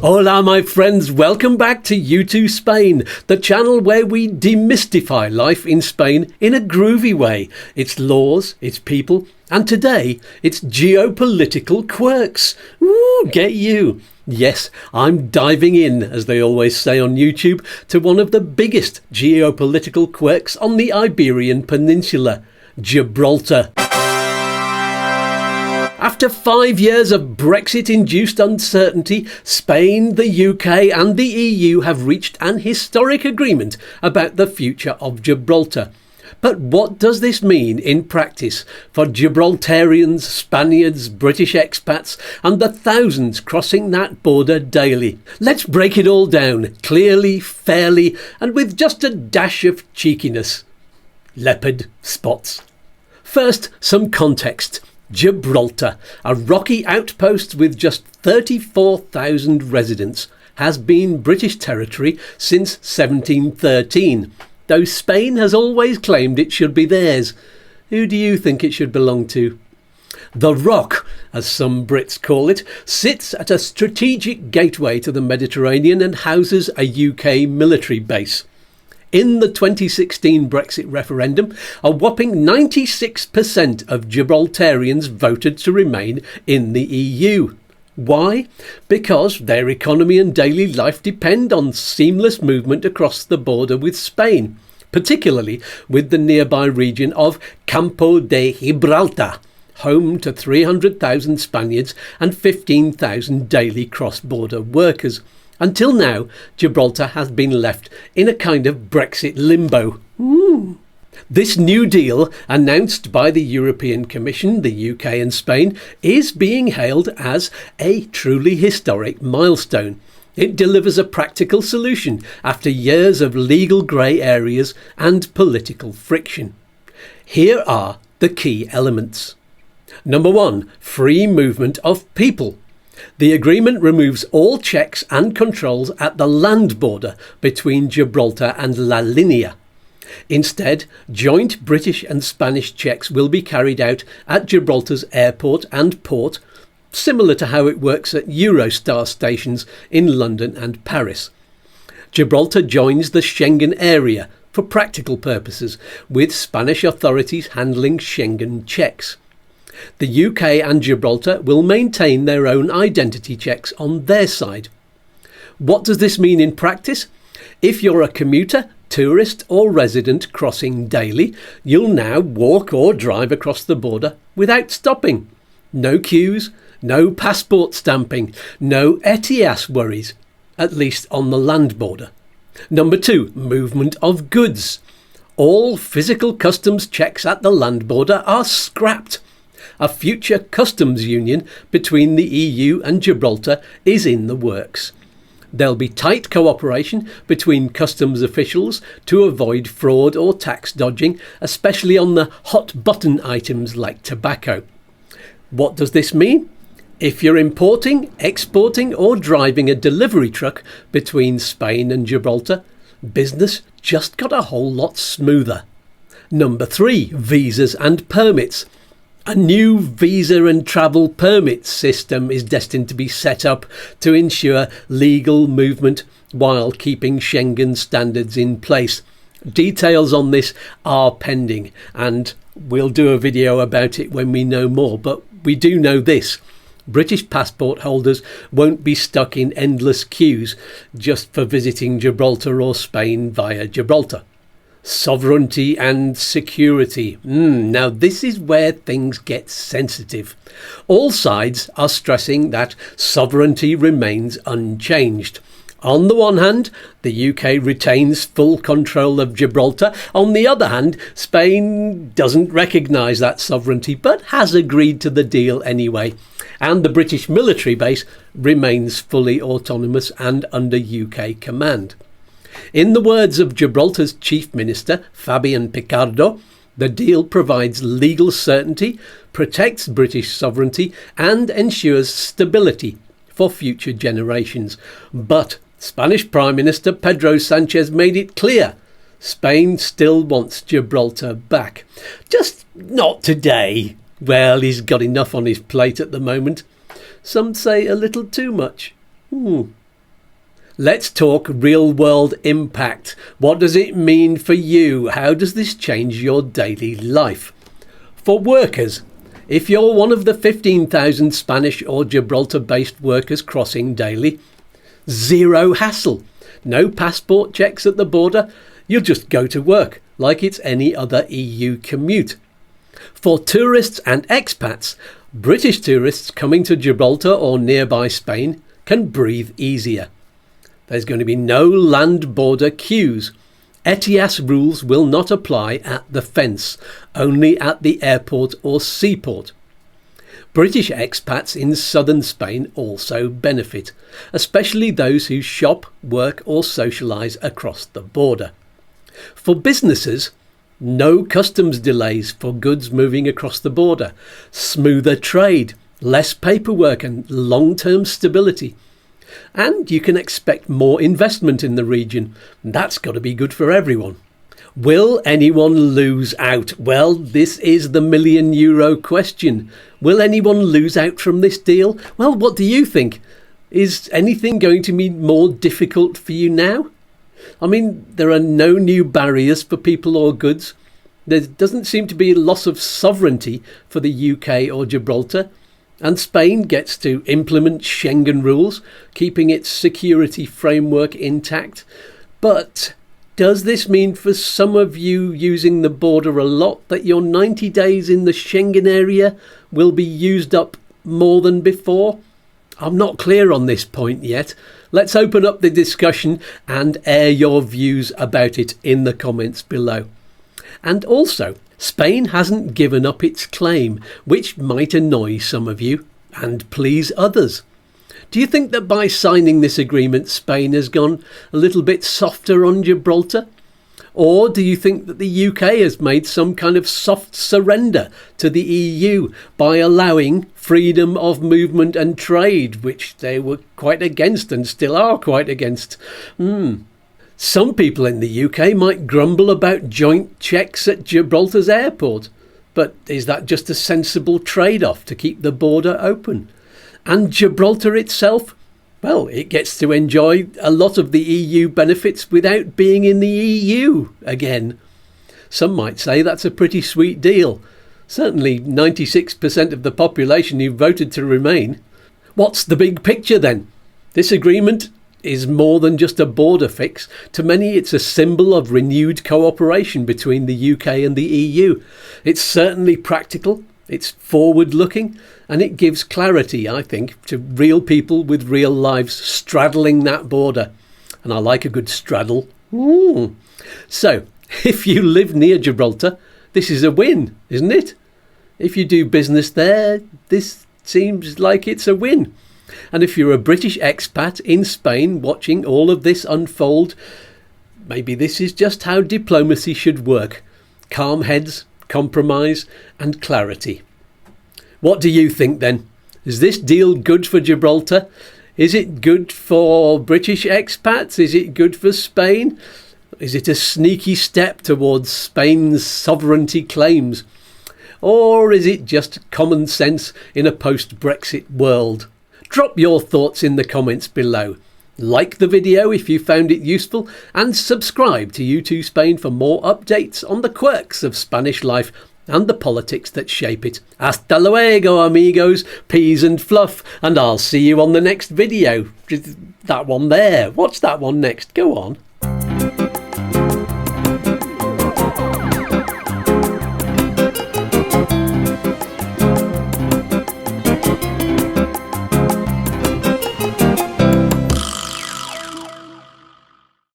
Hola my friends, welcome back to YouTooSpain, the channel where we demystify life in Spain in a groovy way, its laws, its people, and today its geopolitical quirks. Ooh, get you! Yes, I'm diving in, as they always say on YouTube, to one of the biggest geopolitical quirks on the Iberian Peninsula, Gibraltar. After 5 years of Brexit-induced uncertainty, Spain, the UK and the EU have reached an historic agreement about the future of Gibraltar. But what does this mean in practice for Gibraltarians, Spaniards, British expats and the thousands crossing that border daily? Let's break it all down, clearly, fairly and with just a dash of cheekiness. Leopard spots. First, some context. Gibraltar, a rocky outpost with just 34,000 residents, has been British territory since 1713, though Spain has always claimed it should be theirs. Who do you think it should belong to? The Rock, as some Brits call it, sits at a strategic gateway to the Mediterranean and houses a UK military base. In the 2016 Brexit referendum, a whopping 96% of Gibraltarians voted to remain in the EU. Why? Because their economy and daily life depend on seamless movement across the border with Spain, particularly with the nearby region of Campo de Gibraltar, home to 300,000 Spaniards and 15,000 daily cross-border workers. Until now, Gibraltar has been left in a kind of Brexit limbo. This new deal, announced by the European Commission, the UK and Spain, is being hailed as a truly historic milestone. It delivers a practical solution after years of legal grey areas and political friction. Here are the key elements. Number 1, free movement of people. The agreement removes all checks and controls at the land border between Gibraltar and La Linea. Instead, joint British and Spanish checks will be carried out at Gibraltar's airport and port, similar to how it works at Eurostar stations in London and Paris. Gibraltar joins the Schengen Area for practical purposes, with Spanish authorities handling Schengen checks. The UK and Gibraltar will maintain their own identity checks on their side. What does this mean in practice? If you're a commuter, tourist or resident crossing daily, you'll now walk or drive across the border without stopping. No queues, no passport stamping, no ETIAS worries, at least on the land border. Number 2, movement of goods. All physical customs checks at the land border are scrapped. A future customs union between the EU and Gibraltar is in the works. There'll be tight cooperation between customs officials to avoid fraud or tax dodging, especially on the hot button items like tobacco. What does this mean? If you're importing, exporting or driving a delivery truck between Spain and Gibraltar, business just got a whole lot smoother. Number 3, visas and permits. A new visa and travel permit system is destined to be set up to ensure legal movement while keeping Schengen standards in place. Details on this are pending and we'll do a video about it when we know more, but we do know this. British passport holders won't be stuck in endless queues just for visiting Gibraltar or Spain via Gibraltar. Sovereignty and security. Now this is where things get sensitive. All sides are stressing that sovereignty remains unchanged. On the one hand, the UK retains full control of Gibraltar. On the other hand, Spain doesn't recognise that sovereignty but has agreed to the deal anyway. And the British military base remains fully autonomous and under UK command. In the words of Gibraltar's Chief Minister, Fabian Picardo, the deal provides legal certainty, protects British sovereignty and ensures stability for future generations. But Spanish Prime Minister Pedro Sanchez made it clear Spain still wants Gibraltar back. Just not today. Well, he's got enough on his plate at the moment. Some say a little too much. Let's talk real-world impact. What does it mean for you? How does this change your daily life? For workers, if you're one of the 15,000 Spanish or Gibraltar-based workers crossing daily, zero hassle. No passport checks at the border. You'll just go to work like it's any other EU commute. For tourists and expats, British tourists coming to Gibraltar or nearby Spain can breathe easier. There's going to be no land border queues. ETIAS rules will not apply at the fence, only at the airport or seaport. British expats in southern Spain also benefit, especially those who shop, work or socialise across the border. For businesses, no customs delays for goods moving across the border, smoother trade, less paperwork and long-term stability. And you can expect more investment in the region. That's got to be good for everyone. Will anyone lose out? Well, this is the €1,000,000 question. Will anyone lose out from this deal? Well, what do you think? Is anything going to be more difficult for you now? I mean, there are no new barriers for people or goods. There doesn't seem to be a loss of sovereignty for the UK or Gibraltar. And Spain gets to implement Schengen rules, keeping its security framework intact. But does this mean for some of you using the border a lot that your 90 days in the Schengen area will be used up more than before? I'm not clear on this point yet. Let's open up the discussion and air your views about it in the comments below. And also, Spain hasn't given up its claim, which might annoy some of you and please others. Do you think that by signing this agreement, Spain has gone a little bit softer on Gibraltar? Or do you think that the UK has made some kind of soft surrender to the EU by allowing freedom of movement and trade, which they were quite against and still are quite against? Some people in the UK might grumble about joint checks at Gibraltar's airport, but is that just a sensible trade-off to keep the border open? And Gibraltar itself? Well, it gets to enjoy a lot of the EU benefits without being in the EU again. Some might say that's a pretty sweet deal. Certainly 96% of the population who voted to remain. What's the big picture then? This agreement is more than just a border fix. To many, it's a symbol of renewed cooperation between the UK and the EU. It's certainly practical, it's forward-looking, and it gives clarity, I think, to real people with real lives straddling that border. And I like a good straddle. So, if you live near Gibraltar, this is a win, isn't it? If you do business there, this seems like it's a win. And if you're a British expat in Spain watching all of this unfold, maybe this is just how diplomacy should work. Calm heads, compromise and clarity. What do you think then? Is this deal good for Gibraltar? Is it good for British expats? Is it good for Spain? Is it a sneaky step towards Spain's sovereignty claims? Or is it just common sense in a post-Brexit world? Drop your thoughts in the comments below. Like the video if you found it useful and subscribe to YouTooSpain for more updates on the quirks of Spanish life and the politics that shape it. Hasta luego, amigos, peas and fluff, and I'll see you on the next video. That one there. What's that one next? Go on.